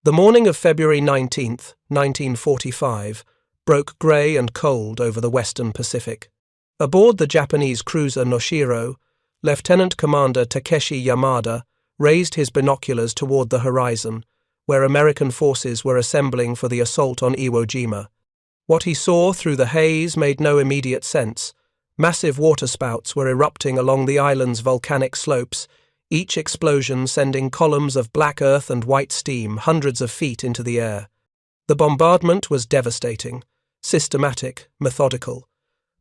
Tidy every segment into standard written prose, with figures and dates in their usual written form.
The morning of February 19th, 1945, broke grey and cold over the western Pacific. Aboard the Japanese cruiser Noshiro, Lieutenant Commander Takeshi Yamada raised his binoculars toward the horizon, where American forces were assembling for the assault on Iwo Jima. What he saw through the haze made no immediate sense. Massive waterspouts were erupting along the island's volcanic slopes, each explosion sending columns of black earth and white steam hundreds of feet into the air. The bombardment was devastating, systematic, methodical.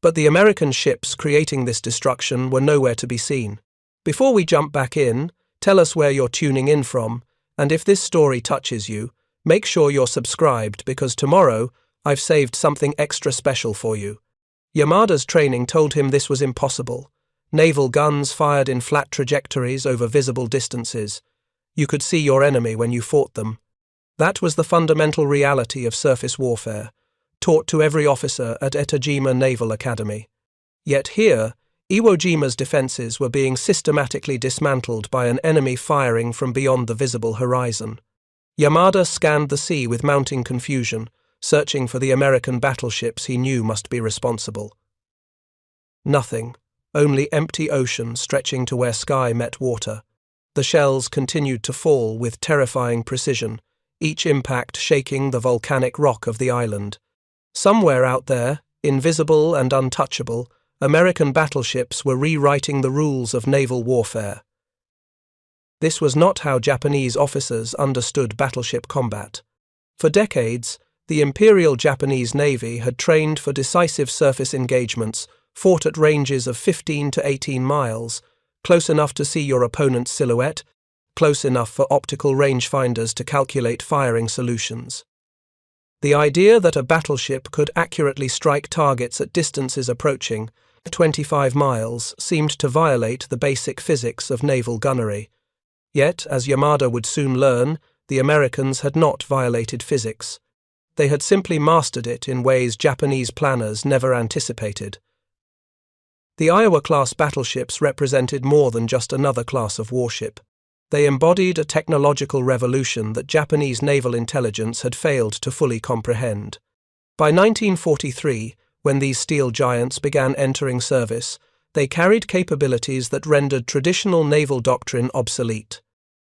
But the American ships creating this destruction were nowhere to be seen. Before we jump back in, tell us where you're tuning in from, and if this story touches you, make sure you're subscribed because tomorrow I've saved something extra special for you. Yamada's training told him this was impossible. Naval guns fired in flat trajectories over visible distances. You could see your enemy when you fought them. That was the fundamental reality of surface warfare, taught to every officer at Leyte Gulf Naval Academy. Yet here, Iwo Jima's defences were being systematically dismantled by an enemy firing from beyond the visible horizon. Yamada scanned the sea with mounting confusion, searching for the American battleships he knew must be responsible. Nothing, only empty ocean stretching to where sky met water. The shells continued to fall with terrifying precision, each impact shaking the volcanic rock of the island. Somewhere out there, invisible and untouchable, American battleships were rewriting the rules of naval warfare. This was not how Japanese officers understood battleship combat. For decades, the Imperial Japanese Navy had trained for decisive surface engagements, fought at ranges of 15 to 18 miles, close enough to see your opponent's silhouette, close enough for optical rangefinders to calculate firing solutions. The idea that a battleship could accurately strike targets at distances approaching 25 miles seemed to violate the basic physics of naval gunnery. Yet, as Yamada would soon learn, the Americans had not violated physics. They had simply mastered it in ways Japanese planners never anticipated. The Iowa-class battleships represented more than just another class of warship. They embodied a technological revolution that Japanese naval intelligence had failed to fully comprehend. By 1943, when these steel giants began entering service, they carried capabilities that rendered traditional naval doctrine obsolete.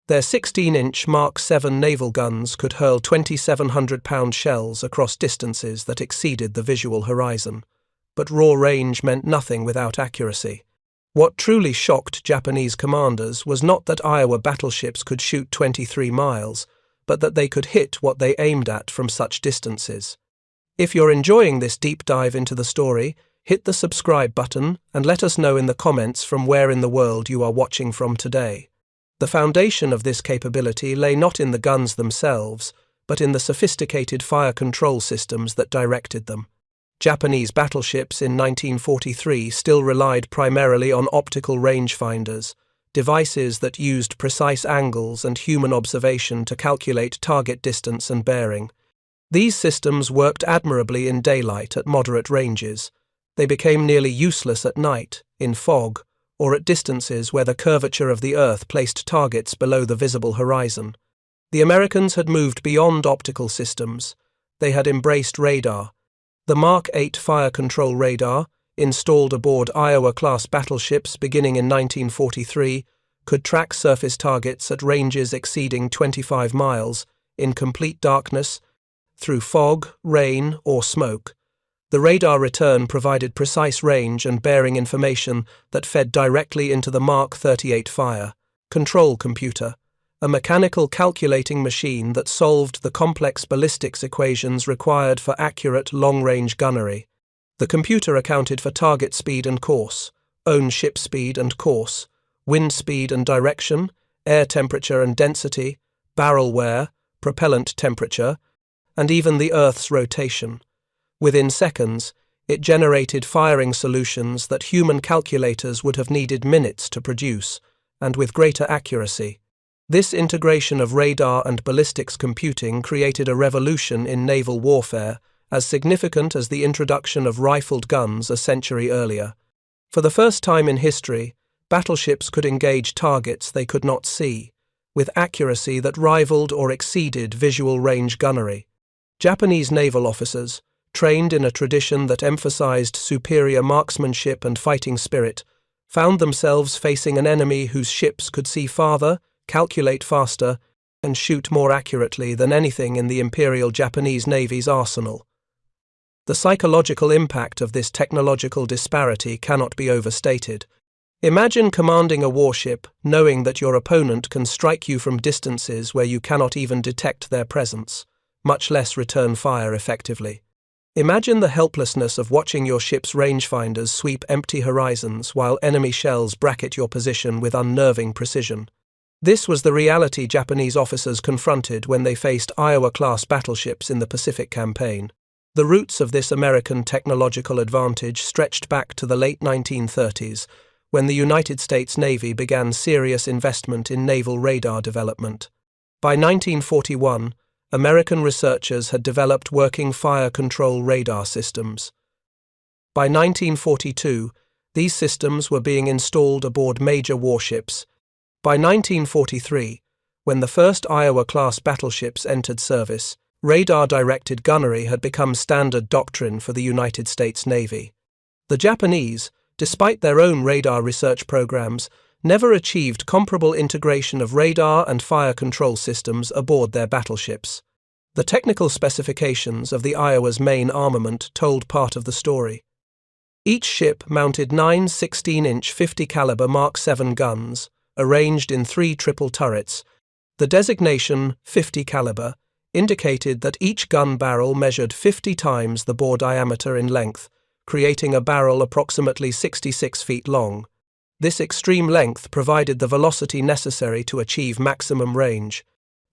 Their 16-inch Mark 7 naval guns could hurl 2,700-pound shells across distances that exceeded the visual horizon. But raw range meant nothing without accuracy. What truly shocked Japanese commanders was not that Iowa battleships could shoot 23 miles, but that they could hit what they aimed at from such distances. If you're enjoying this deep dive into the story, hit the subscribe button and let us know in the comments from where in the world you are watching from today. The foundation of this capability lay not in the guns themselves, but in the sophisticated fire control systems that directed them. Japanese battleships in 1943 still relied primarily on optical rangefinders, devices that used precise angles and human observation to calculate target distance and bearing. These systems worked admirably in daylight at moderate ranges. They became nearly useless at night, in fog, or at distances where the curvature of the Earth placed targets below the visible horizon. The Americans had moved beyond optical systems. They had embraced radar. The Mark 8 fire control radar, installed aboard Iowa-class battleships beginning in 1943, could track surface targets at ranges exceeding 25 miles, in complete darkness, through fog, rain, or smoke. The radar return provided precise range and bearing information that fed directly into the Mark 38 fire control computer, a mechanical calculating machine that solved the complex ballistics equations required for accurate long-range gunnery. The computer accounted for target speed and course, own ship speed and course, wind speed and direction, air temperature and density, barrel wear, propellant temperature, and even the Earth's rotation. Within seconds, it generated firing solutions that human calculators would have needed minutes to produce, and with greater accuracy. This integration of radar and ballistics computing created a revolution in naval warfare, as significant as the introduction of rifled guns a century earlier. For the first time in history, battleships could engage targets they could not see. with accuracy that rivaled or exceeded visual range gunnery. Japanese naval officers, trained in a tradition that emphasized superior marksmanship and fighting spirit, found themselves facing an enemy whose ships could see farther, calculate faster, and shoot more accurately than anything in the Imperial Japanese Navy's arsenal. The psychological impact of this technological disparity cannot be overstated. Imagine commanding a warship, knowing that your opponent can strike you from distances where you cannot even detect their presence, much less return fire effectively. Imagine the helplessness of watching your ship's rangefinders sweep empty horizons while enemy shells bracket your position with unnerving precision. This was the reality Japanese officers confronted when they faced Iowa-class battleships in the Pacific Campaign. The roots of this American technological advantage stretched back to the late 1930s, when the United States Navy began serious investment in naval radar development. By 1941, American researchers had developed working fire control radar systems. By 1942, these systems were being installed aboard major warships. By 1943, when the first Iowa-class battleships entered service, radar-directed gunnery had become standard doctrine for the United States Navy. The Japanese, despite their own radar research programs, never achieved comparable integration of radar and fire control systems aboard their battleships. The technical specifications of the Iowa's main armament told part of the story. Each ship mounted 9 16-inch 50-caliber Mark 7 guns, arranged in 3 triple turrets. The designation 50 caliber indicated that each gun barrel measured 50 times the bore diameter in length, creating a barrel approximately 66 feet long. This extreme length provided the velocity necessary to achieve maximum range.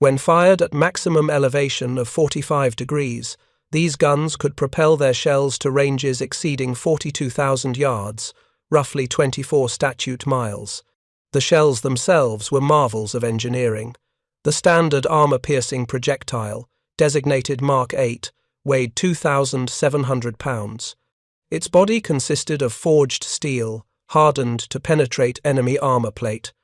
When fired at maximum elevation of 45 degrees, these guns could propel their shells to ranges exceeding 42,000 yards, roughly 24 statute miles. The shells themselves were marvels of engineering. The standard armor-piercing projectile, designated Mark 8, weighed 2,700 pounds. Its body consisted of forged steel, hardened to penetrate enemy armor plate.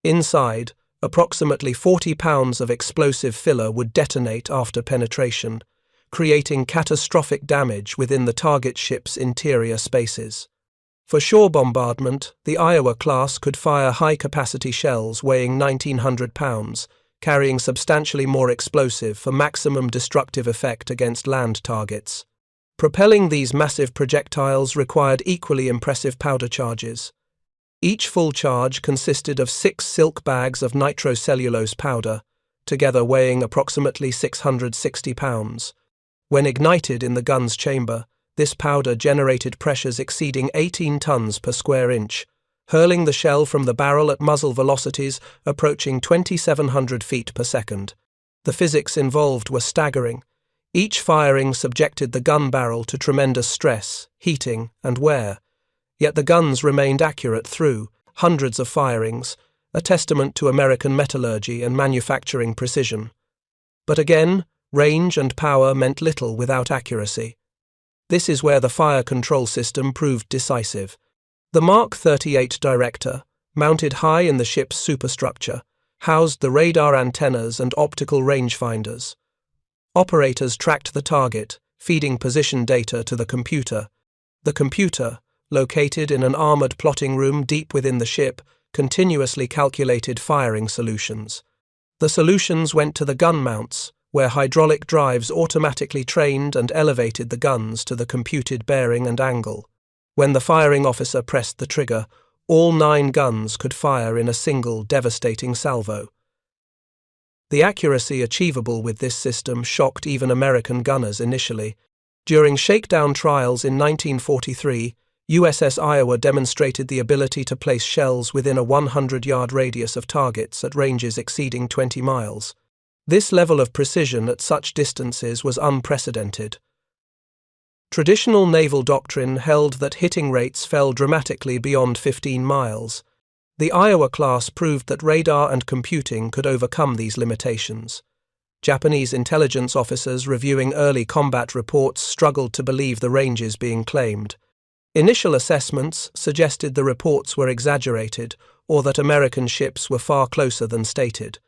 Inside, approximately 40 pounds of explosive filler would detonate after penetration, creating catastrophic damage within the target ship's interior spaces. For shore bombardment, the Iowa class could fire high-capacity shells weighing 1,900 pounds, carrying substantially more explosive for maximum destructive effect against land targets. Propelling these massive projectiles required equally impressive powder charges. Each full charge consisted of 6 silk bags of nitrocellulose powder, together weighing approximately 660 pounds. When ignited in the gun's chamber, this powder generated pressures exceeding 18 tons per square inch, hurling the shell from the barrel at muzzle velocities approaching 2,700 feet per second. The physics involved were staggering. Each firing subjected the gun barrel to tremendous stress, heating, and wear. Yet the guns remained accurate through hundreds of firings, a testament to American metallurgy and manufacturing precision. But again, range and power meant little without accuracy. This is where the fire control system proved decisive. The Mark 38 Director, mounted high in the ship's superstructure, housed the radar antennas and optical rangefinders. Operators tracked the target, feeding position data to the computer. The computer, located in an armored plotting room deep within the ship, continuously calculated firing solutions. The solutions went to the gun mounts, where hydraulic drives automatically trained and elevated the guns to the computed bearing and angle. When the firing officer pressed the trigger, all 9 guns could fire in a single devastating salvo. The accuracy achievable with this system shocked even American gunners initially. During shakedown trials in 1943, USS Iowa demonstrated the ability to place shells within a 100-yard radius of targets at ranges exceeding 20 miles. This level of precision at such distances was unprecedented. Traditional naval doctrine held that hitting rates fell dramatically beyond 15 miles. The Iowa class proved that radar and computing could overcome these limitations. Japanese intelligence officers reviewing early combat reports struggled to believe the ranges being claimed. Initial assessments suggested the reports were exaggerated or that American ships were far closer than stated.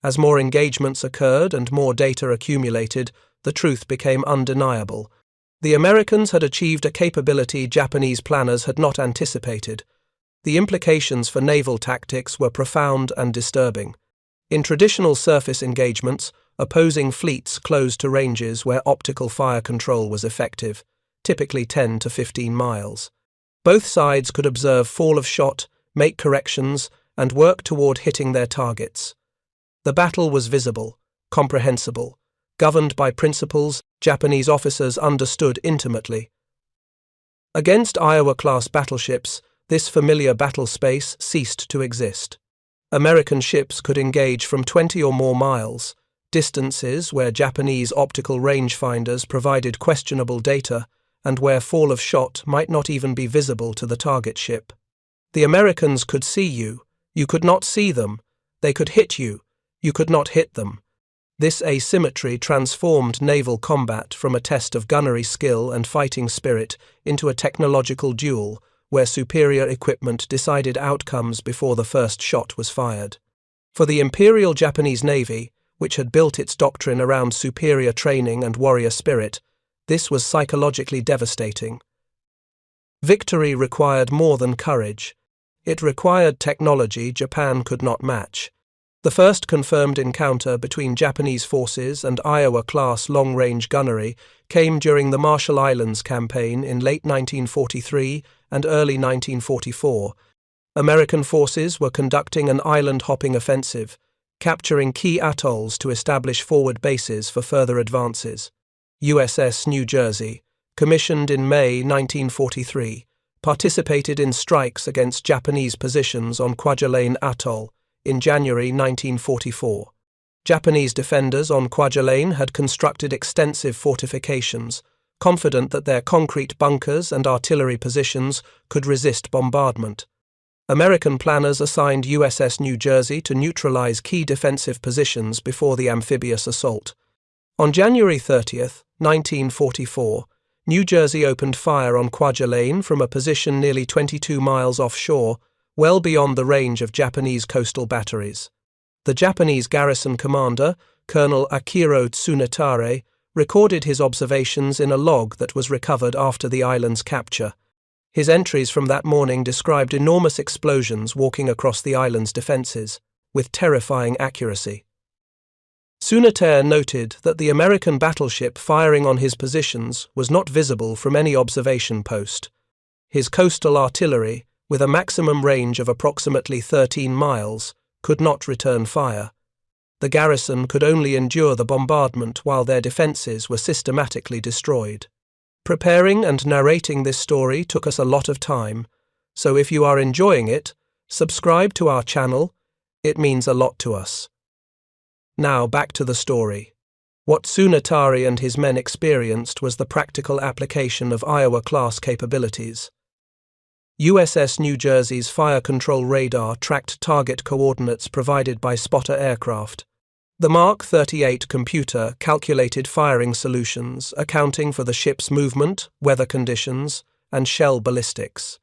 As more engagements occurred and more data accumulated, the truth became undeniable. The Americans had achieved a capability Japanese planners had not anticipated. The implications for naval tactics were profound and disturbing. In traditional surface engagements, opposing fleets closed to ranges where optical fire control was effective, typically 10 to 15 miles. Both sides could observe fall of shot, make corrections, and work toward hitting their targets. The battle was visible, comprehensible, governed by principles Japanese officers understood intimately. Against Iowa-class battleships, this familiar battle space ceased to exist. American ships could engage from 20 or more miles, distances where Japanese optical rangefinders provided questionable data and where fall of shot might not even be visible to the target ship. The Americans could see you, you could not see them, they could hit you, you could not hit them. This asymmetry transformed naval combat from a test of gunnery skill and fighting spirit into a technological duel where superior equipment decided outcomes before the first shot was fired. For the Imperial Japanese Navy, which had built its doctrine around superior training and warrior spirit, this was psychologically devastating. Victory required more than courage. It required technology Japan could not match. The first confirmed encounter between Japanese forces and Iowa-class long-range gunnery came during the Marshall Islands campaign in late 1943 and early 1944. American forces were conducting an island-hopping offensive, capturing key atolls to establish forward bases for further advances. USS New Jersey, commissioned in May 1943, participated in strikes against Japanese positions on Kwajalein Atoll in January 1944. Japanese defenders on Kwajalein had constructed extensive fortifications, confident that their concrete bunkers and artillery positions could resist bombardment. American planners assigned USS New Jersey to neutralize key defensive positions before the amphibious assault. On January 30, 1944, New Jersey opened fire on Kwajalein from a position nearly 22 miles offshore, well beyond the range of Japanese coastal batteries. The Japanese garrison commander, Colonel Akiro Tsunetare, recorded his observations in a log that was recovered after the island's capture. His entries from that morning described enormous explosions walking across the island's defenses, with terrifying accuracy. Tsunetare noted that the American battleship firing on his positions was not visible from any observation post. His coastal artillery, with a maximum range of approximately 13 miles, could not return fire. The garrison could only endure the bombardment while their defenses were systematically destroyed. Preparing and narrating this story took us a lot of time, so if you are enjoying it, subscribe to our channel. It means a lot to us. Now back to the story. What Tsunetare and his men experienced was the practical application of Iowa-class capabilities. USS New Jersey's fire control radar tracked target coordinates provided by spotter aircraft. The Mark 38 computer calculated firing solutions, accounting for the ship's movement, weather conditions, and shell ballistics.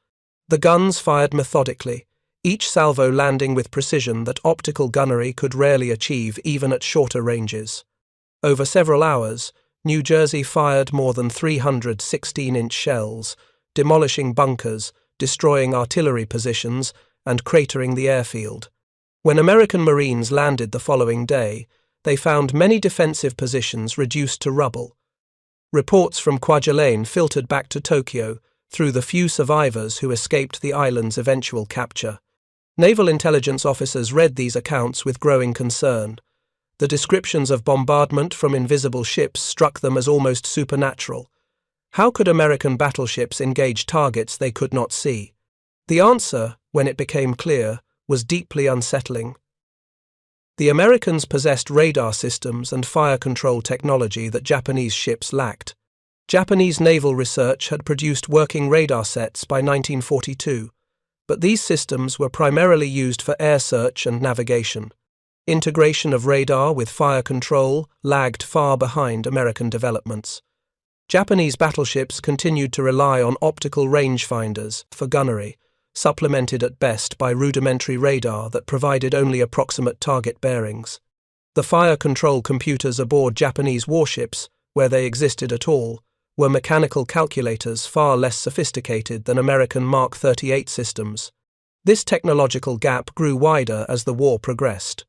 The guns fired methodically, each salvo landing with precision that optical gunnery could rarely achieve even at shorter ranges. Over several hours, New Jersey fired more than 300 16-inch shells, demolishing bunkers, destroying artillery positions, and cratering the airfield. When American Marines landed the following day, they found many defensive positions reduced to rubble. Reports from Kwajalein filtered back to Tokyo through the few survivors who escaped the island's eventual capture. Naval intelligence officers read these accounts with growing concern. The descriptions of bombardment from invisible ships struck them as almost supernatural. How could American battleships engage targets they could not see? The answer, when it became clear, was deeply unsettling. The Americans possessed radar systems and fire control technology that Japanese ships lacked. Japanese naval research had produced working radar sets by 1942, but these systems were primarily used for air search and navigation. Integration of radar with fire control lagged far behind American developments. Japanese battleships continued to rely on optical rangefinders for gunnery, supplemented at best by rudimentary radar that provided only approximate target bearings. The fire control computers aboard Japanese warships, where they existed at all, were mechanical calculators far less sophisticated than American Mark 38 systems. This technological gap grew wider as the war progressed.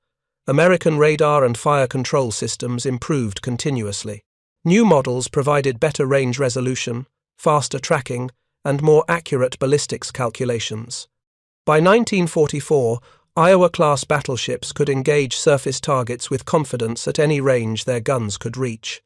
American radar and fire control systems improved continuously. New models provided better range resolution, faster tracking, and more accurate ballistics calculations. By 1944, Iowa-class battleships could engage surface targets with confidence at any range their guns could reach.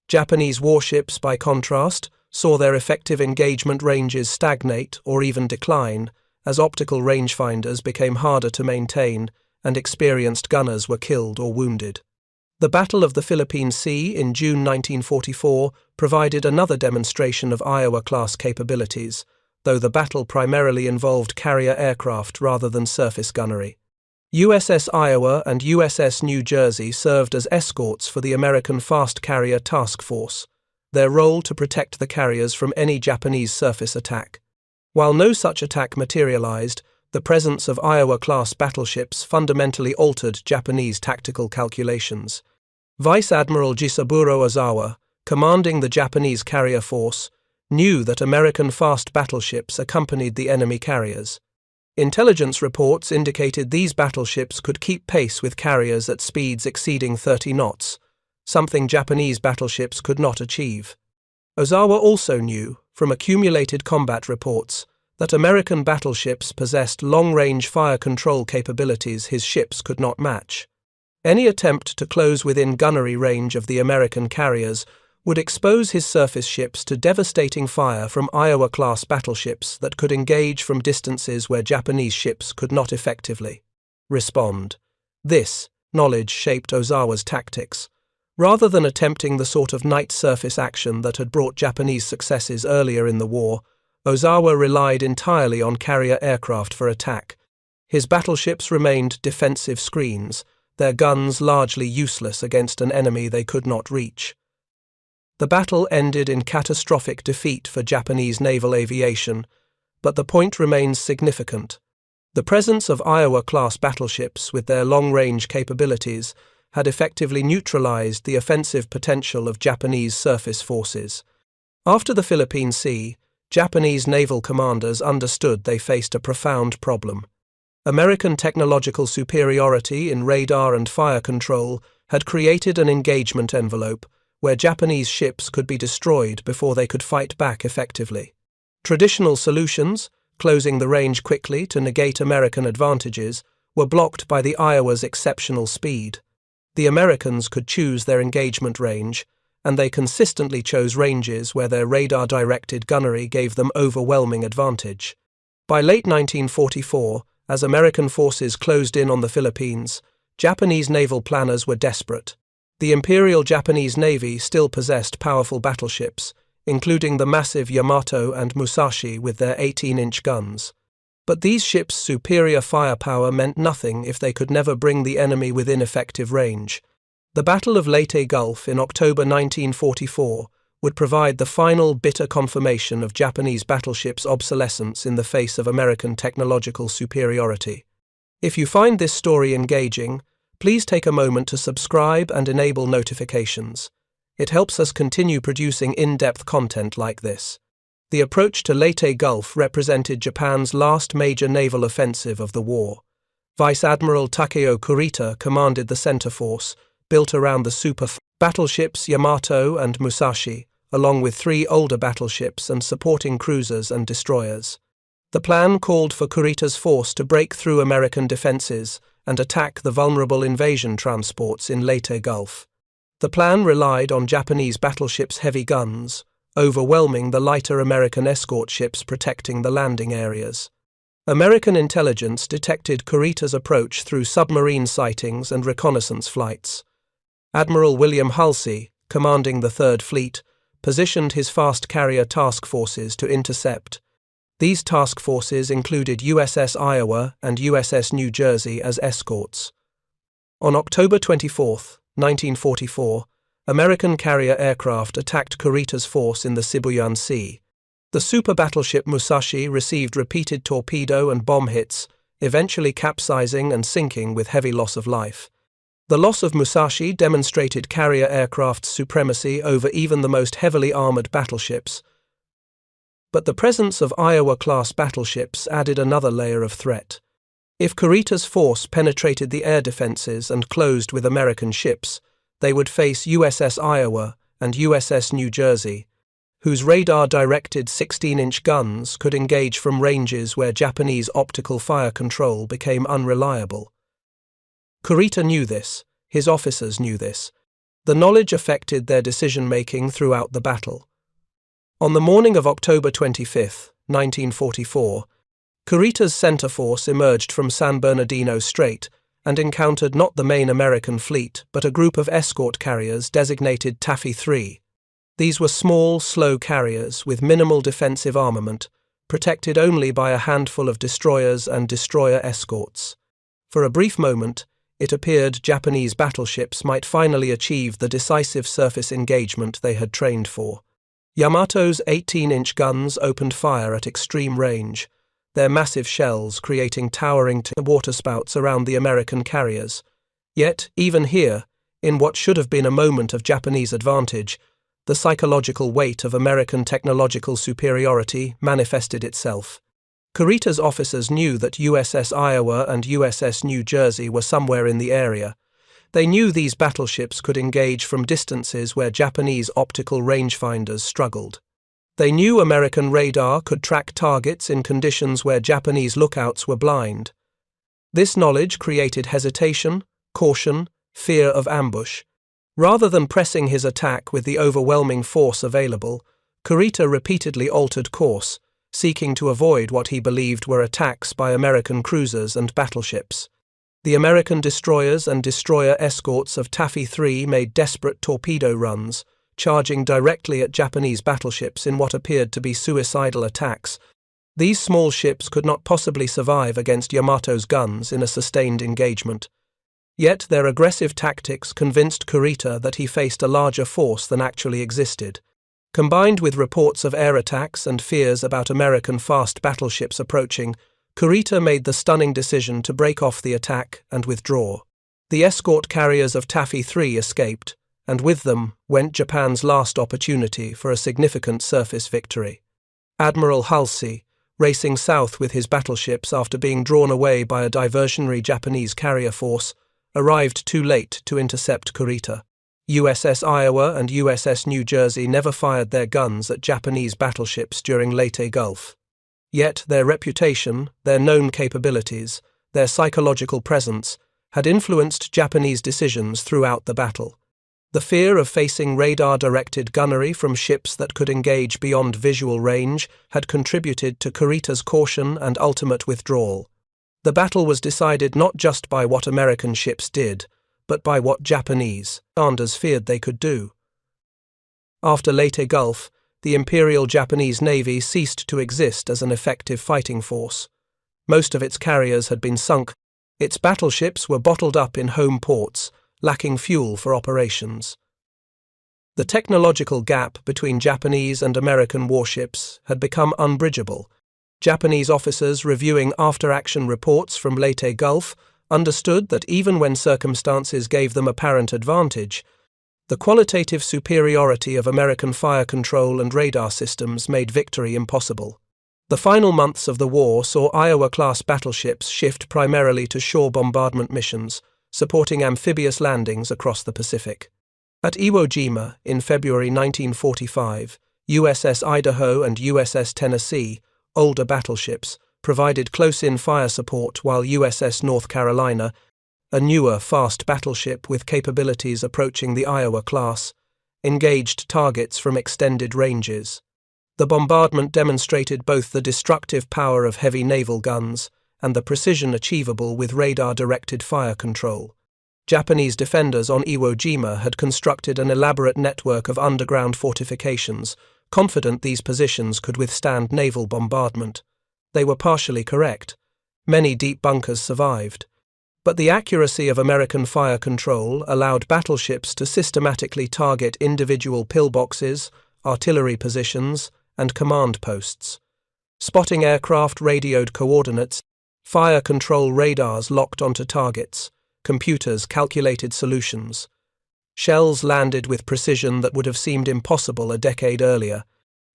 Japanese warships, by contrast, saw their effective engagement ranges stagnate or even decline as optical rangefinders became harder to maintain and experienced gunners were killed or wounded. The Battle of the Philippine Sea in June 1944 provided another demonstration of Iowa-class capabilities, though the battle primarily involved carrier aircraft rather than surface gunnery. USS Iowa and USS New Jersey served as escorts for the American Fast Carrier Task Force, their role to protect the carriers from any Japanese surface attack. While no such attack materialized, the presence of Iowa-class battleships fundamentally altered Japanese tactical calculations. Vice Admiral Jisaburo Ozawa, commanding the Japanese carrier force, knew that American fast battleships accompanied the enemy carriers. Intelligence reports indicated these battleships could keep pace with carriers at speeds exceeding 30 knots, something Japanese battleships could not achieve. Ozawa also knew, from accumulated combat reports, that American battleships possessed long-range fire control capabilities his ships could not match. Any attempt to close within gunnery range of the American carriers would expose his surface ships to devastating fire from Iowa-class battleships that could engage from distances where Japanese ships could not effectively respond. This knowledge shaped Ozawa's tactics. Rather than attempting the sort of night surface action that had brought Japanese successes earlier in the war, Ozawa relied entirely on carrier aircraft for attack. His battleships remained defensive screens, their guns largely useless against an enemy they could not reach. The battle ended in catastrophic defeat for Japanese naval aviation, but the point remains significant. The presence of Iowa-class battleships with their long-range capabilities had effectively neutralized the offensive potential of Japanese surface forces. After the Philippine Sea, Japanese naval commanders understood they faced a profound problem. American technological superiority in radar and fire control had created an engagement envelope where Japanese ships could be destroyed before they could fight back effectively. Traditional solutions, closing the range quickly to negate American advantages, were blocked by the Iowa's exceptional speed. The Americans could choose their engagement range, and they consistently chose ranges where their radar-directed gunnery gave them overwhelming advantage. By late 1944, as American forces closed in on the Philippines, Japanese naval planners were desperate. The Imperial Japanese Navy still possessed powerful battleships, including the massive Yamato and Musashi with their 18-inch guns. But these ships' superior firepower meant nothing if they could never bring the enemy within effective range. The Battle of Leyte Gulf in October 1944 would provide the final bitter confirmation of Japanese battleships' obsolescence in the face of American technological superiority. If you find this story engaging, please take a moment to subscribe and enable notifications. It helps us continue producing in-depth content like this. The approach to Leyte Gulf represented Japan's last major naval offensive of the war. Vice Admiral Takeo Kurita commanded the center force, built around the super battleships Yamato and Musashi, along with 3 older battleships and supporting cruisers and destroyers. The plan called for Kurita's force to break through American defenses and attack the vulnerable invasion transports in Leyte Gulf. The plan relied on Japanese battleships' heavy guns, overwhelming the lighter American escort ships protecting the landing areas. American intelligence detected Kurita's approach through submarine sightings and reconnaissance flights. Admiral William Halsey, commanding the Third Fleet, positioned his fast carrier task forces to intercept. These task forces included USS Iowa and USS New Jersey as escorts. On October 24, 1944, American carrier aircraft attacked Kurita's force in the Sibuyan Sea. The super battleship Musashi received repeated torpedo and bomb hits, eventually capsizing and sinking with heavy loss of life. The loss of Musashi demonstrated carrier aircraft's supremacy over even the most heavily armored battleships, but the presence of Iowa-class battleships added another layer of threat. If Kurita's force penetrated the air defenses and closed with American ships, they would face USS Iowa and USS New Jersey, whose radar-directed 16-inch guns could engage from ranges where Japanese optical fire control became unreliable. Kurita knew this, his officers knew this. The knowledge affected their decision-making throughout the battle. On the morning of October 25, 1944, Kurita's center force emerged from San Bernardino Strait and encountered not the main American fleet but a group of escort carriers designated Taffy 3. These were small, slow carriers with minimal defensive armament, protected only by a handful of destroyers and destroyer escorts. For a brief moment, it appeared Japanese battleships might finally achieve the decisive surface engagement they had trained for. Yamato's 18-inch guns opened fire at extreme range, their massive shells creating towering waterspouts around the American carriers. Yet, even here, in what should have been a moment of Japanese advantage, the psychological weight of American technological superiority manifested itself. Kurita's officers knew that USS Iowa and USS New Jersey were somewhere in the area. They knew these battleships could engage from distances where Japanese optical rangefinders struggled. They knew American radar could track targets in conditions where Japanese lookouts were blind. This knowledge created hesitation, caution, fear of ambush. Rather than pressing his attack with the overwhelming force available, Kurita repeatedly altered course, seeking to avoid what he believed were attacks by American cruisers and battleships. The American destroyers and destroyer escorts of Taffy 3 made desperate torpedo runs, charging directly at Japanese battleships in what appeared to be suicidal attacks. These small ships could not possibly survive against Yamato's guns in a sustained engagement. Yet their aggressive tactics convinced Kurita that he faced a larger force than actually existed. Combined with reports of air attacks and fears about American fast battleships approaching, Kurita made the stunning decision to break off the attack and withdraw. The escort carriers of Taffy 3 escaped, and with them went Japan's last opportunity for a significant surface victory. Admiral Halsey, racing south with his battleships after being drawn away by a diversionary Japanese carrier force, arrived too late to intercept Kurita. USS Iowa and USS New Jersey never fired their guns at Japanese battleships during Leyte Gulf. Yet their reputation, their known capabilities, their psychological presence had influenced Japanese decisions throughout the battle. The fear of facing radar-directed gunnery from ships that could engage beyond visual range had contributed to Kurita's caution and ultimate withdrawal. The battle was decided not just by what American ships did, but by what Japanese commanders feared they could do. After Leyte Gulf, the Imperial Japanese Navy ceased to exist as an effective fighting force. Most of its carriers had been sunk. Its battleships were bottled up in home ports, lacking fuel for operations. The technological gap between Japanese and American warships had become unbridgeable. Japanese officers reviewing after-action reports from Leyte Gulf understood that even when circumstances gave them apparent advantage, the qualitative superiority of American fire control and radar systems made victory impossible. The final months of the war saw Iowa-class battleships shift primarily to shore bombardment missions, supporting amphibious landings across the Pacific. At Iwo Jima, in February 1945, USS Idaho and USS Tennessee, older battleships, provided close-in fire support while USS North Carolina, a newer fast battleship with capabilities approaching the Iowa class, engaged targets from extended ranges. The bombardment demonstrated both the destructive power of heavy naval guns and the precision achievable with radar-directed fire control. Japanese defenders on Iwo Jima had constructed an elaborate network of underground fortifications, confident these positions could withstand naval bombardment. They were partially correct. Many deep bunkers survived. But the accuracy of American fire control allowed battleships to systematically target individual pillboxes, artillery positions, and command posts. Spotting aircraft radioed coordinates, fire control radars locked onto targets, computers calculated solutions. Shells landed with precision that would have seemed impossible a decade earlier.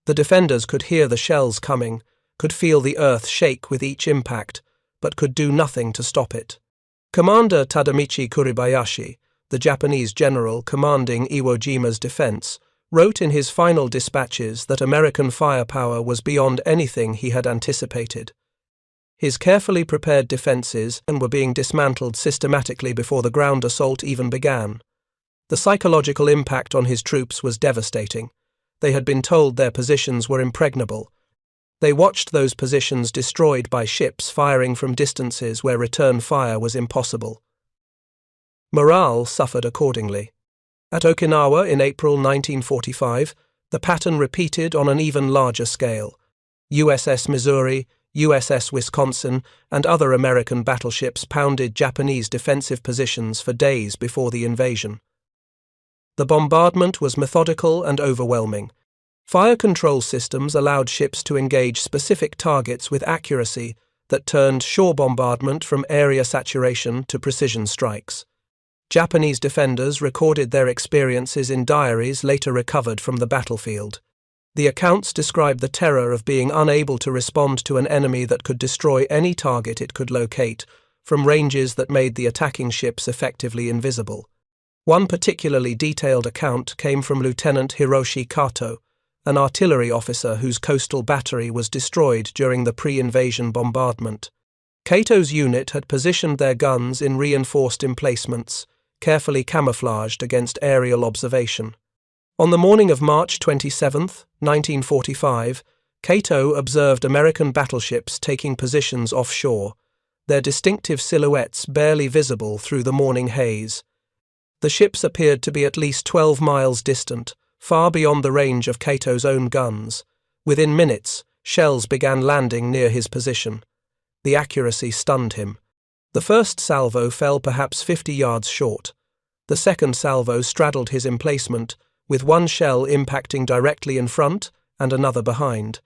The defenders could hear the shells coming, could feel the earth shake with each impact, but could do nothing to stop it. Commander Tadamichi Kuribayashi, the Japanese general commanding Iwo Jima's defense, wrote in his final dispatches that American firepower was beyond anything he had anticipated. His carefully prepared defenses were being dismantled systematically before the ground assault even began. The psychological impact on his troops was devastating. They had been told their positions were impregnable. They watched those positions destroyed by ships firing from distances where return fire was impossible. Morale suffered accordingly. At Okinawa in April 1945, the pattern repeated on an even larger scale. USS Missouri, USS Wisconsin, and other American battleships pounded Japanese defensive positions for days before the invasion. The bombardment was methodical and overwhelming. Fire control systems allowed ships to engage specific targets with accuracy that turned shore bombardment from area saturation to precision strikes. Japanese defenders recorded their experiences in diaries later recovered from the battlefield. The accounts describe the terror of being unable to respond to an enemy that could destroy any target it could locate, from ranges that made the attacking ships effectively invisible. One particularly detailed account came from Lieutenant Hiroshi Kato, an artillery officer whose coastal battery was destroyed during the pre-invasion bombardment. Kato's unit had positioned their guns in reinforced emplacements, carefully camouflaged against aerial observation. On the morning of March 27, 1945, Kato observed American battleships taking positions offshore, their distinctive silhouettes barely visible through the morning haze. The ships appeared to be at least 12 miles distant, far beyond the range of Kato's own guns. Within minutes, shells began landing near his position. The accuracy stunned him. The first salvo fell perhaps 50 yards short. The second salvo straddled his emplacement, with one shell impacting directly in front and another behind.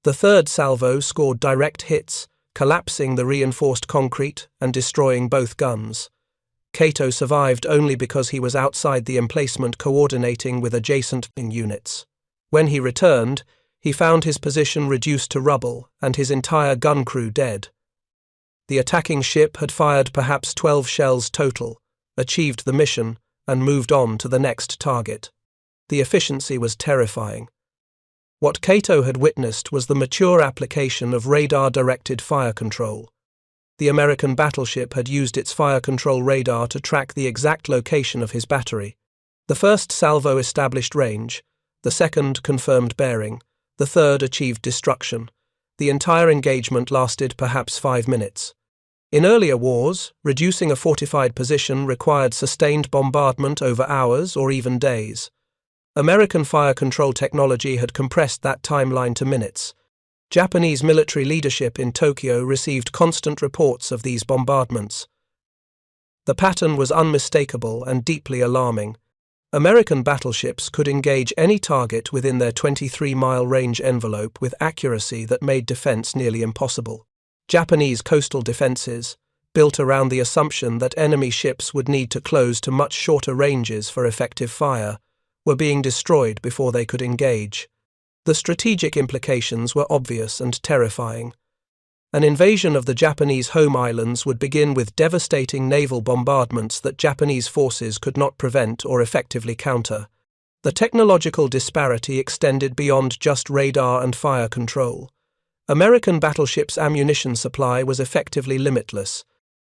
The third salvo scored direct hits, collapsing the reinforced concrete and destroying both guns. Kato survived only because he was outside the emplacement coordinating with adjacent units. When he returned, he found his position reduced to rubble and his entire gun crew dead. The attacking ship had fired perhaps 12 shells total, achieved the mission, and moved on to the next target. The efficiency was terrifying. What Kato had witnessed was the mature application of radar-directed fire control. The American battleship had used its fire control radar to track the exact location of his battery. The first salvo established range, the second confirmed bearing, the third achieved destruction. The entire engagement lasted perhaps 5 minutes. In earlier wars, reducing a fortified position required sustained bombardment over hours or even days. American fire control technology had compressed that timeline to minutes. Japanese military leadership in Tokyo received constant reports of these bombardments. The pattern was unmistakable and deeply alarming. American battleships could engage any target within their 23-mile range envelope with accuracy that made defense nearly impossible. Japanese coastal defenses, built around the assumption that enemy ships would need to close to much shorter ranges for effective fire, were being destroyed before they could engage. The strategic implications were obvious and terrifying. An invasion of the Japanese home islands would begin with devastating naval bombardments that Japanese forces could not prevent or effectively counter. The technological disparity extended beyond just radar and fire control. American battleships' ammunition supply was effectively limitless.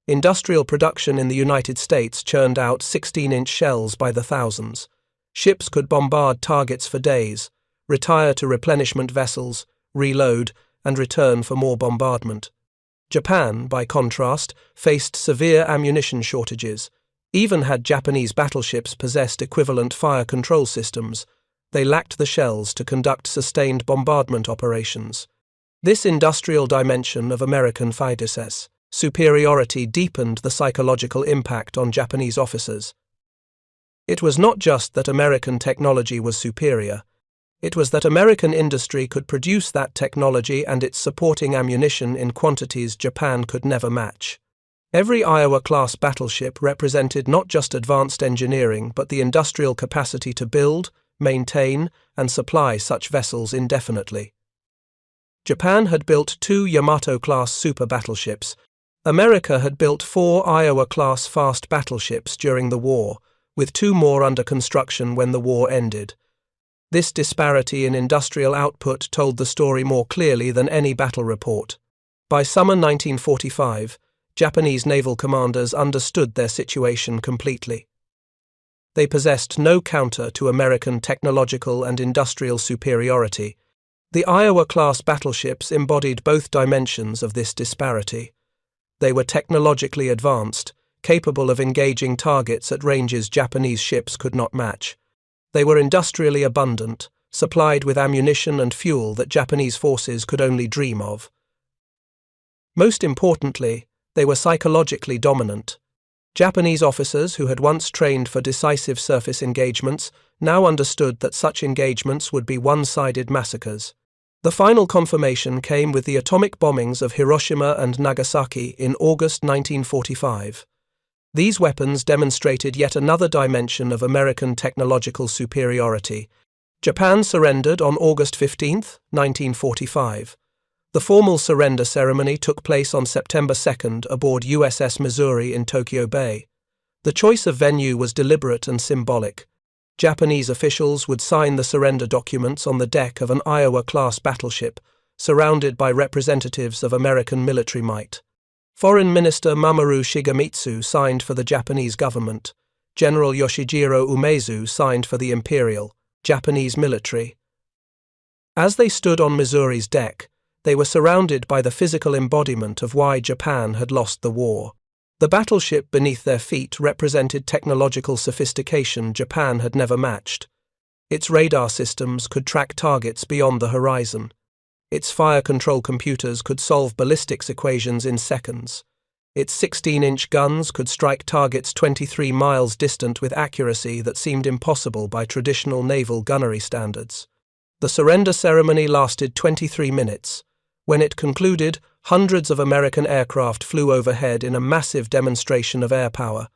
Industrial production in the United States churned out 16-inch shells by the thousands. Ships could bombard targets for days, retire to replenishment vessels, reload, and return for more bombardment. Japan, by contrast, faced severe ammunition shortages. Even had Japanese battleships possessed equivalent fire control systems, they lacked the shells to conduct sustained bombardment operations. This industrial dimension of American fighter's superiority deepened the psychological impact on Japanese officers. It was not just that American technology was superior. It was that American industry could produce that technology and its supporting ammunition in quantities Japan could never match. Every Iowa-class battleship represented not just advanced engineering but the industrial capacity to build, maintain, and supply such vessels indefinitely. Japan had built 2 Yamato-class super battleships. America had built 4 Iowa-class fast battleships during the war, with 2 more under construction when the war ended. This disparity in industrial output told the story more clearly than any battle report. By summer 1945, Japanese naval commanders understood their situation completely. They possessed no counter to American technological and industrial superiority. The Iowa-class battleships embodied both dimensions of this disparity. They were technologically advanced, capable of engaging targets at ranges Japanese ships could not match. They were industrially abundant, supplied with ammunition and fuel that Japanese forces could only dream of. Most importantly, they were psychologically dominant. Japanese officers who had once trained for decisive surface engagements now understood that such engagements would be one-sided massacres. The final confirmation came with the atomic bombings of Hiroshima and Nagasaki in August 1945. These weapons demonstrated yet another dimension of American technological superiority. Japan surrendered on August 15, 1945. The formal surrender ceremony took place on September 2 aboard USS Missouri in Tokyo Bay. The choice of venue was deliberate and symbolic. Japanese officials would sign the surrender documents on the deck of an Iowa-class battleship, surrounded by representatives of American military might. Foreign Minister Mamoru Shigemitsu signed for the Japanese government. General Yoshijiro Umezu signed for the Imperial, Japanese military. As they stood on Missouri's deck, they were surrounded by the physical embodiment of why Japan had lost the war. The battleship beneath their feet represented technological sophistication Japan had never matched. Its radar systems could track targets beyond the horizon. Its fire control computers could solve ballistics equations in seconds. Its 16-inch guns could strike targets 23 miles distant with accuracy that seemed impossible by traditional naval gunnery standards. The surrender ceremony lasted 23 minutes. When it concluded, hundreds of American aircraft flew overhead in a massive demonstration of air power.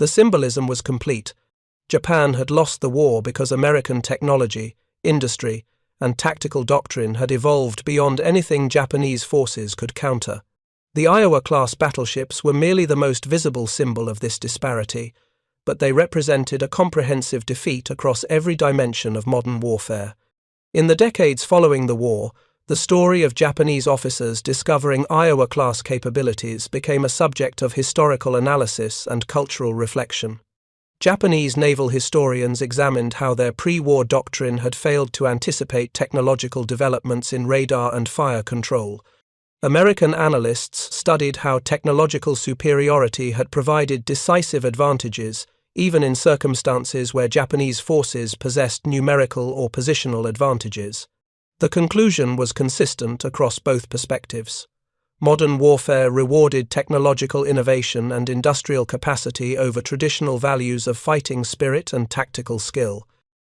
The symbolism was complete. Japan had lost the war because American technology, industry, and tactical doctrine had evolved beyond anything Japanese forces could counter. The Iowa-class battleships were merely the most visible symbol of this disparity, but they represented a comprehensive defeat across every dimension of modern warfare. In the decades following the war, the story of Japanese officers discovering Iowa-class capabilities became a subject of historical analysis and cultural reflection. Japanese naval historians examined how their pre-war doctrine had failed to anticipate technological developments in radar and fire control. American analysts studied how technological superiority had provided decisive advantages, even in circumstances where Japanese forces possessed numerical or positional advantages. The conclusion was consistent across both perspectives. Modern warfare rewarded technological innovation and industrial capacity over traditional values of fighting spirit and tactical skill.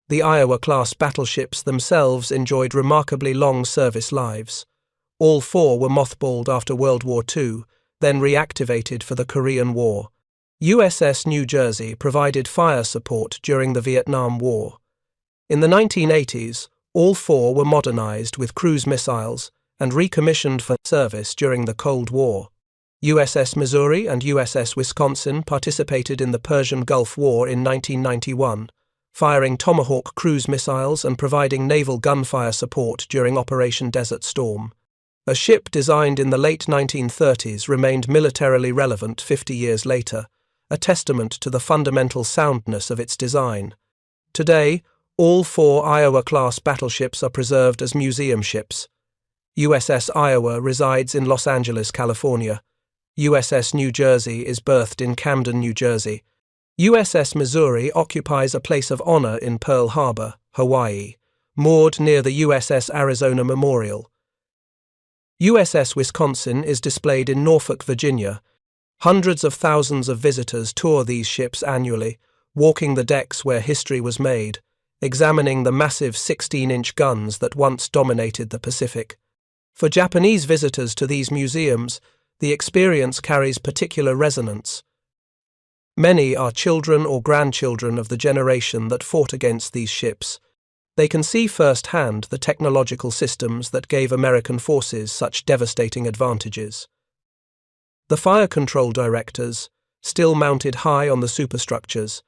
The Iowa-class battleships themselves enjoyed remarkably long service lives. All 4 were mothballed after World War II, then reactivated for the Korean War. USS New Jersey provided fire support during the Vietnam War. In the 1980s, all 4 were modernized with cruise missiles and recommissioned for service during the Cold War. USS Missouri and USS Wisconsin participated in the Persian Gulf War in 1991, firing Tomahawk cruise missiles and providing naval gunfire support during Operation Desert Storm. A ship designed in the late 1930s remained militarily relevant 50 years later, a testament to the fundamental soundness of its design. Today, all 4 Iowa-class battleships are preserved as museum ships. USS Iowa resides in Los Angeles, California. USS New Jersey is berthed in Camden, New Jersey. USS Missouri occupies a place of honor in Pearl Harbor, Hawaii, moored near the USS Arizona Memorial. USS Wisconsin is displayed in Norfolk, Virginia. Hundreds of thousands of visitors tour these ships annually, walking the decks where history was made, examining the massive 16-inch guns that once dominated the Pacific. For Japanese visitors to these museums, The experience carries particular resonance. Many are children or grandchildren of the generation that fought against these ships. They can see firsthand the technological systems that gave American forces such devastating advantages. The fire control directors, still mounted high on the superstructures.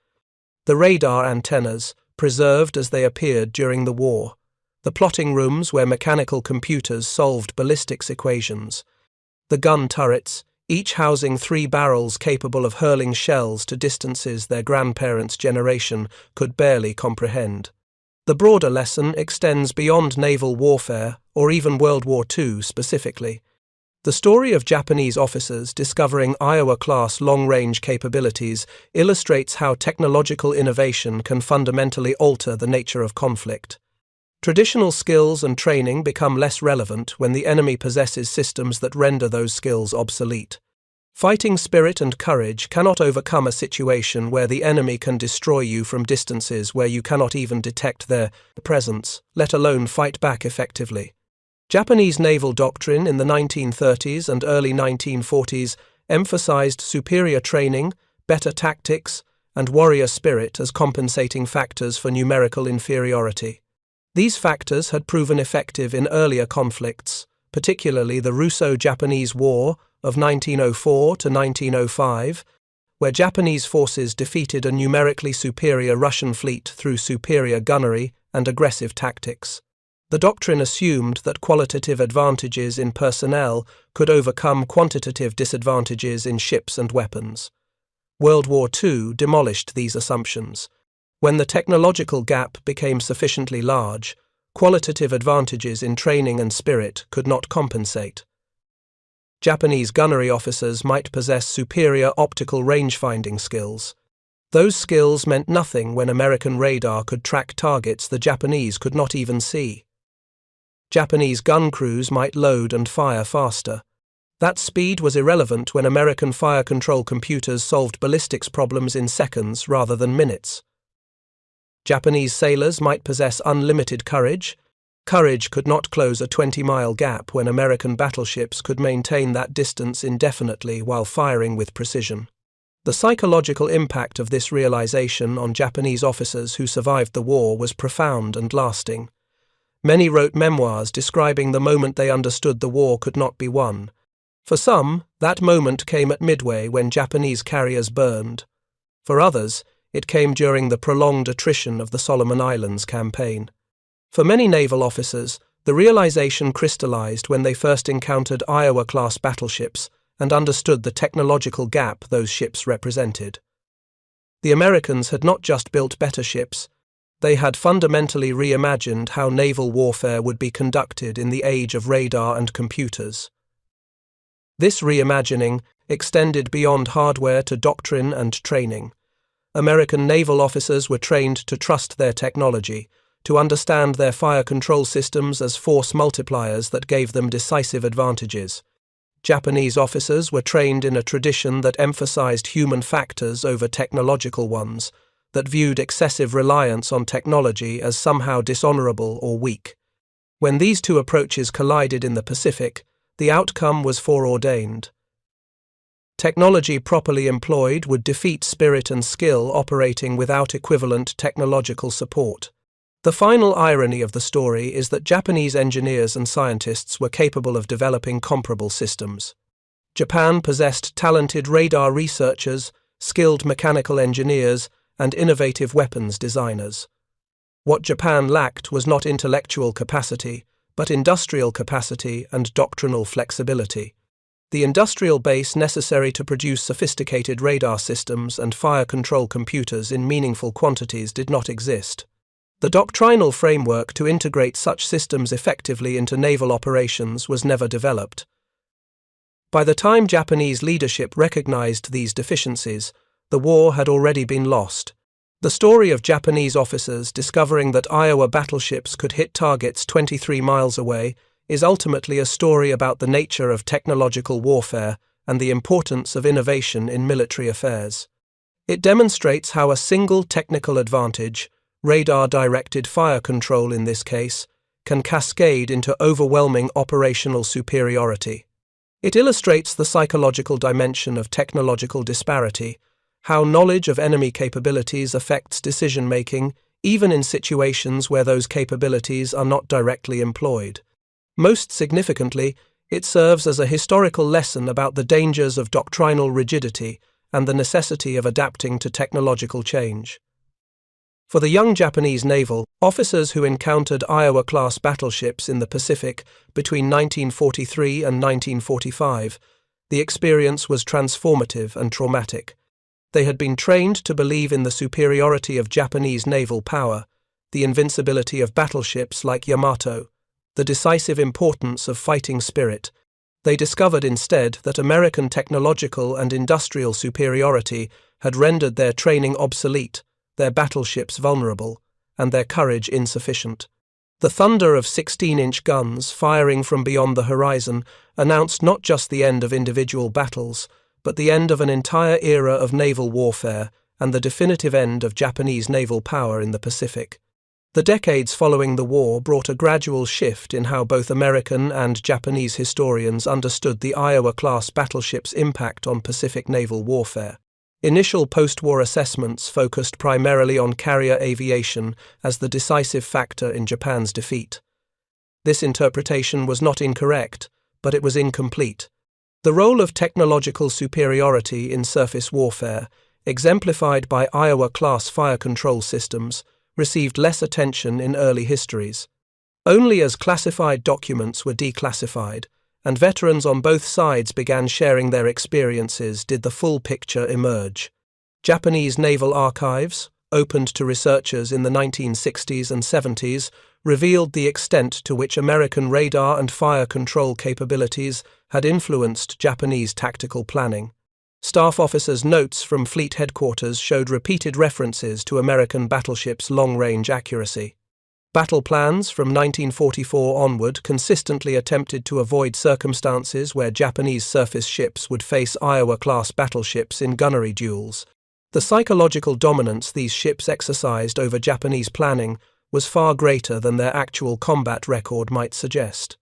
The radar antennas, preserved as they appeared during the war. The plotting rooms where mechanical computers solved ballistics equations. The gun turrets, each housing 3 barrels capable of hurling shells to distances their grandparents' generation could barely comprehend. The broader lesson extends beyond naval warfare or even World War II specifically. The story of Japanese officers discovering Iowa-class long-range capabilities illustrates how technological innovation can fundamentally alter the nature of conflict. Traditional skills and training become less relevant when the enemy possesses systems that render those skills obsolete. Fighting spirit and courage cannot overcome a situation where the enemy can destroy you from distances where you cannot even detect their presence, let alone fight back effectively. Japanese naval doctrine in the 1930s and early 1940s emphasized superior training, better tactics, and warrior spirit as compensating factors for numerical inferiority. These factors had proven effective in earlier conflicts, particularly the Russo-Japanese War of 1904 to 1905, where Japanese forces defeated a numerically superior Russian fleet through superior gunnery and aggressive tactics. The doctrine assumed that qualitative advantages in personnel could overcome quantitative disadvantages in ships and weapons. World War II demolished these assumptions. When the technological gap became sufficiently large, qualitative advantages in training and spirit could not compensate. Japanese gunnery officers might possess superior optical range-finding skills. Those skills meant nothing when American radar could track targets the Japanese could not even see. Japanese gun crews might load and fire faster. That speed was irrelevant when American fire control computers solved ballistics problems in seconds rather than minutes. Japanese sailors might possess unlimited courage. Courage could not close a 20-mile gap when American battleships could maintain that distance indefinitely while firing with precision. The psychological impact of this realization on Japanese officers who survived the war was profound and lasting. Many wrote memoirs describing the moment they understood the war could not be won. For some, that moment came at Midway when Japanese carriers burned. For others, it came during the prolonged attrition of the Solomon Islands campaign. For many naval officers, the realization crystallized when they first encountered Iowa-class battleships and understood the technological gap those ships represented. The Americans had not just built better ships, they had fundamentally reimagined how naval warfare would be conducted in the age of radar and computers. This reimagining extended beyond hardware to doctrine and training. American naval officers were trained to trust their technology, to understand their fire control systems as force multipliers that gave them decisive advantages. Japanese officers were trained in a tradition that emphasized human factors over technological ones, that viewed excessive reliance on technology as somehow dishonorable or weak. When these two approaches collided in the Pacific, the outcome was foreordained. Technology properly employed would defeat spirit and skill operating without equivalent technological support. The final irony of the story is that Japanese engineers and scientists were capable of developing comparable systems. Japan possessed talented radar researchers, skilled mechanical engineers, and innovative weapons designers. What Japan lacked was not intellectual capacity, but industrial capacity and doctrinal flexibility. The industrial base necessary to produce sophisticated radar systems and fire control computers in meaningful quantities did not exist. The doctrinal framework to integrate such systems effectively into naval operations was never developed. By the time Japanese leadership recognized these deficiencies, the war had already been lost. The story of Japanese officers discovering that Iowa battleships could hit targets 23 miles away is ultimately a story about the nature of technological warfare and the importance of innovation in military affairs. It demonstrates how a single technical advantage, radar-directed fire control in this case, can cascade into overwhelming operational superiority. It illustrates the psychological dimension of technological disparity, how knowledge of enemy capabilities affects decision-making, even in situations where those capabilities are not directly employed. Most significantly, it serves as a historical lesson about the dangers of doctrinal rigidity and the necessity of adapting to technological change. For the young Japanese naval officers who encountered Iowa-class battleships in the Pacific between 1943 and 1945, the experience was transformative and traumatic. They had been trained to believe in the superiority of Japanese naval power, the invincibility of battleships like Yamato, the decisive importance of fighting spirit. They discovered instead that American technological and industrial superiority had rendered their training obsolete, their battleships vulnerable, and their courage insufficient. The thunder of 16-inch guns firing from beyond the horizon announced not just the end of individual battles, but the end of an entire era of naval warfare and the definitive end of Japanese naval power in the Pacific. The decades following the war brought a gradual shift in how both American and Japanese historians understood the Iowa-class battleship's impact on Pacific naval warfare. Initial post-war assessments focused primarily on carrier aviation as the decisive factor in Japan's defeat. This interpretation was not incorrect, but it was incomplete. The role of technological superiority in surface warfare, exemplified by Iowa-class fire control systems, received less attention in early histories. Only as classified documents were declassified, and veterans on both sides began sharing their experiences, did the full picture emerge. Japanese naval archives, opened to researchers in the 1960s and 70s, revealed the extent to which American radar and fire control capabilities had influenced Japanese tactical planning. Staff officers' notes from fleet headquarters showed repeated references to American battleships' long-range accuracy. Battle plans from 1944 onward consistently attempted to avoid circumstances where Japanese surface ships would face Iowa-class battleships in gunnery duels. The psychological dominance these ships exercised over Japanese planning was far greater than their actual combat record might suggest.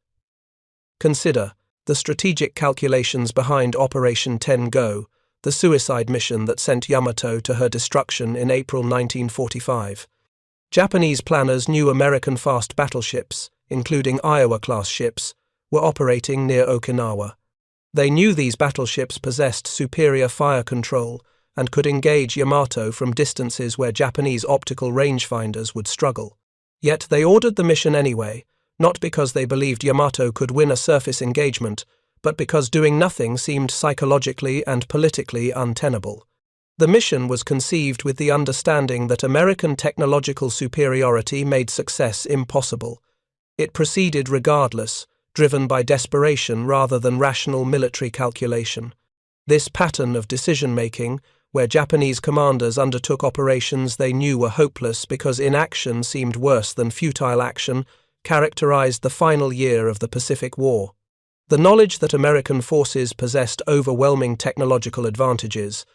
Consider the strategic calculations behind Operation Ten-Go, the suicide mission that sent Yamato to her destruction in April 1945. Japanese planners knew American fast battleships, including Iowa-class ships, were operating near Okinawa. They knew these battleships possessed superior fire control and could engage Yamato from distances where Japanese optical rangefinders would struggle. Yet they ordered the mission anyway, not because they believed Yamato could win a surface engagement, but because doing nothing seemed psychologically and politically untenable. The mission was conceived with the understanding that American technological superiority made success impossible. It proceeded regardless, driven by desperation rather than rational military calculation. This pattern of decision-making, where Japanese commanders undertook operations they knew were hopeless because inaction seemed worse than futile action, characterized the final year of the Pacific War. The knowledge that American forces possessed overwhelming technological advantages,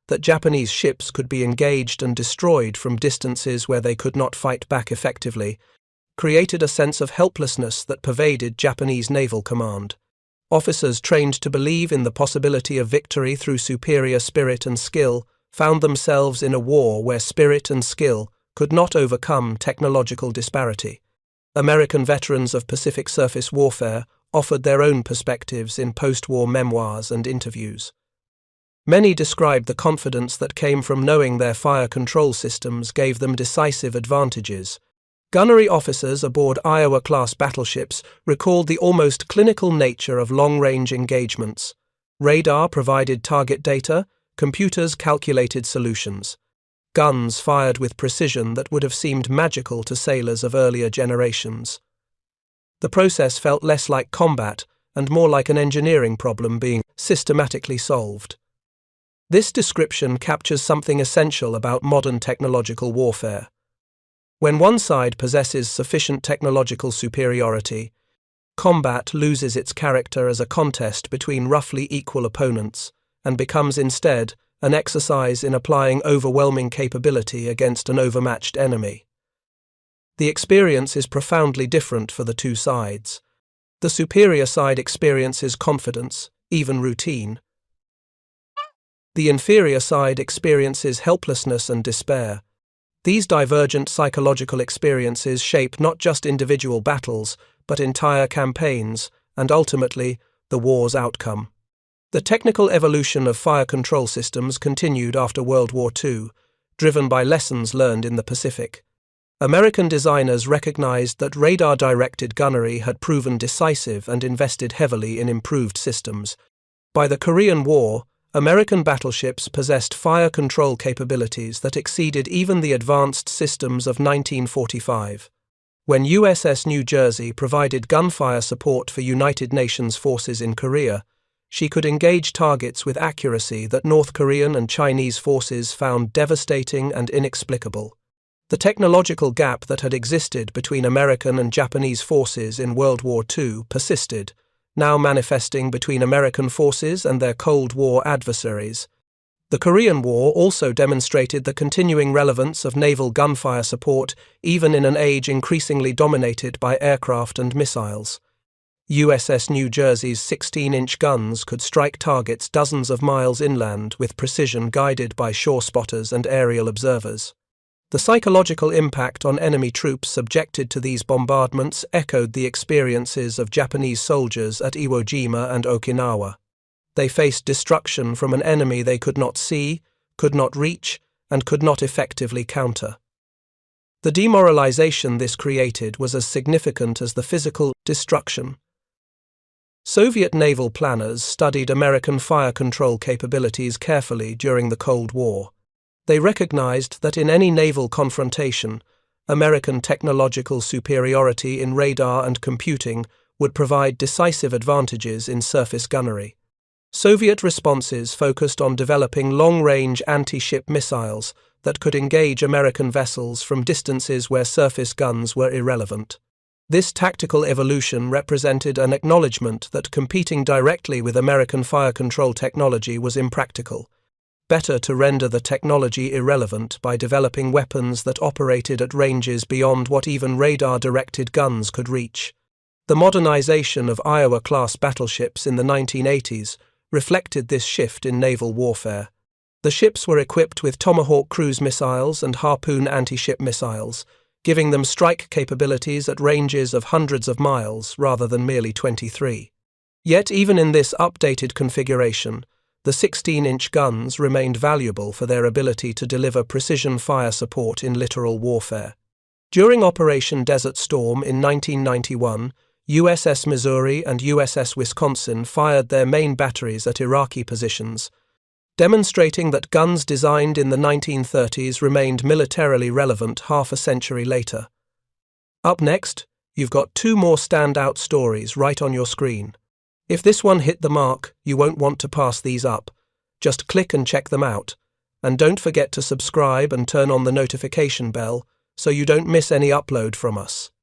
that Japanese ships could be engaged and destroyed from distances where they could not fight back effectively, created a sense of helplessness that pervaded Japanese naval command. Officers trained to believe in the possibility of victory through superior spirit and skill found themselves in a war where spirit and skill could not overcome technological disparity. American veterans of Pacific surface warfare offered their own perspectives in post-war memoirs and interviews. Many described the confidence that came from knowing their fire control systems gave them decisive advantages. Gunnery officers aboard Iowa-class battleships recalled the almost clinical nature of long-range engagements. Radar provided target data, computers calculated solutions. Guns fired with precision that would have seemed magical to sailors of earlier generations. The process felt less like combat and more like an engineering problem being systematically solved. This description captures something essential about modern technological warfare. When one side possesses sufficient technological superiority, combat loses its character as a contest between roughly equal opponents and becomes instead an exercise in applying overwhelming capability against an overmatched enemy. The experience is profoundly different for the two sides. The superior side experiences confidence, even routine. The inferior side experiences helplessness and despair. These divergent psychological experiences shape not just individual battles, but entire campaigns, and ultimately, the war's outcome. The technical evolution of fire control systems continued after World War II, driven by lessons learned in the Pacific. American designers recognized that radar-directed gunnery had proven decisive and invested heavily in improved systems. By the Korean War, American battleships possessed fire control capabilities that exceeded even the advanced systems of 1945. When USS New Jersey provided gunfire support for United Nations forces in Korea, she could engage targets with accuracy that North Korean and Chinese forces found devastating and inexplicable. The technological gap that had existed between American and Japanese forces in World War II persisted, now manifesting between American forces and their Cold War adversaries. The Korean War also demonstrated the continuing relevance of naval gunfire support even in an age increasingly dominated by aircraft and missiles. USS New Jersey's 16-inch guns could strike targets dozens of miles inland with precision guided by shore spotters and aerial observers. The psychological impact on enemy troops subjected to these bombardments echoed the experiences of Japanese soldiers at Iwo Jima and Okinawa. They faced destruction from an enemy they could not see, could not reach, and could not effectively counter. The demoralization this created was as significant as the physical destruction. Soviet naval planners studied American fire control capabilities carefully during the Cold War. They recognized that in any naval confrontation, American technological superiority in radar and computing would provide decisive advantages in surface gunnery. Soviet responses focused on developing long-range anti-ship missiles that could engage American vessels from distances where surface guns were irrelevant. This tactical evolution represented an acknowledgement that competing directly with American fire control technology was impractical. Better to render the technology irrelevant by developing weapons that operated at ranges beyond what even radar-directed guns could reach. The modernization of Iowa-class battleships in the 1980s reflected this shift in naval warfare. The ships were equipped with Tomahawk cruise missiles and Harpoon anti-ship missiles, giving them strike capabilities at ranges of hundreds of miles rather than merely 23. Yet even in this updated configuration, the 16-inch guns remained valuable for their ability to deliver precision fire support in littoral warfare. During Operation Desert Storm in 1991, USS Missouri and USS Wisconsin fired their main batteries at Iraqi positions, demonstrating that guns designed in the 1930s remained militarily relevant half a century later. Up next, you've got two more standout stories right on your screen. If this one hit the mark, you won't want to pass these up. Just click and check them out. And don't forget to subscribe and turn on the notification bell so you don't miss any upload from us.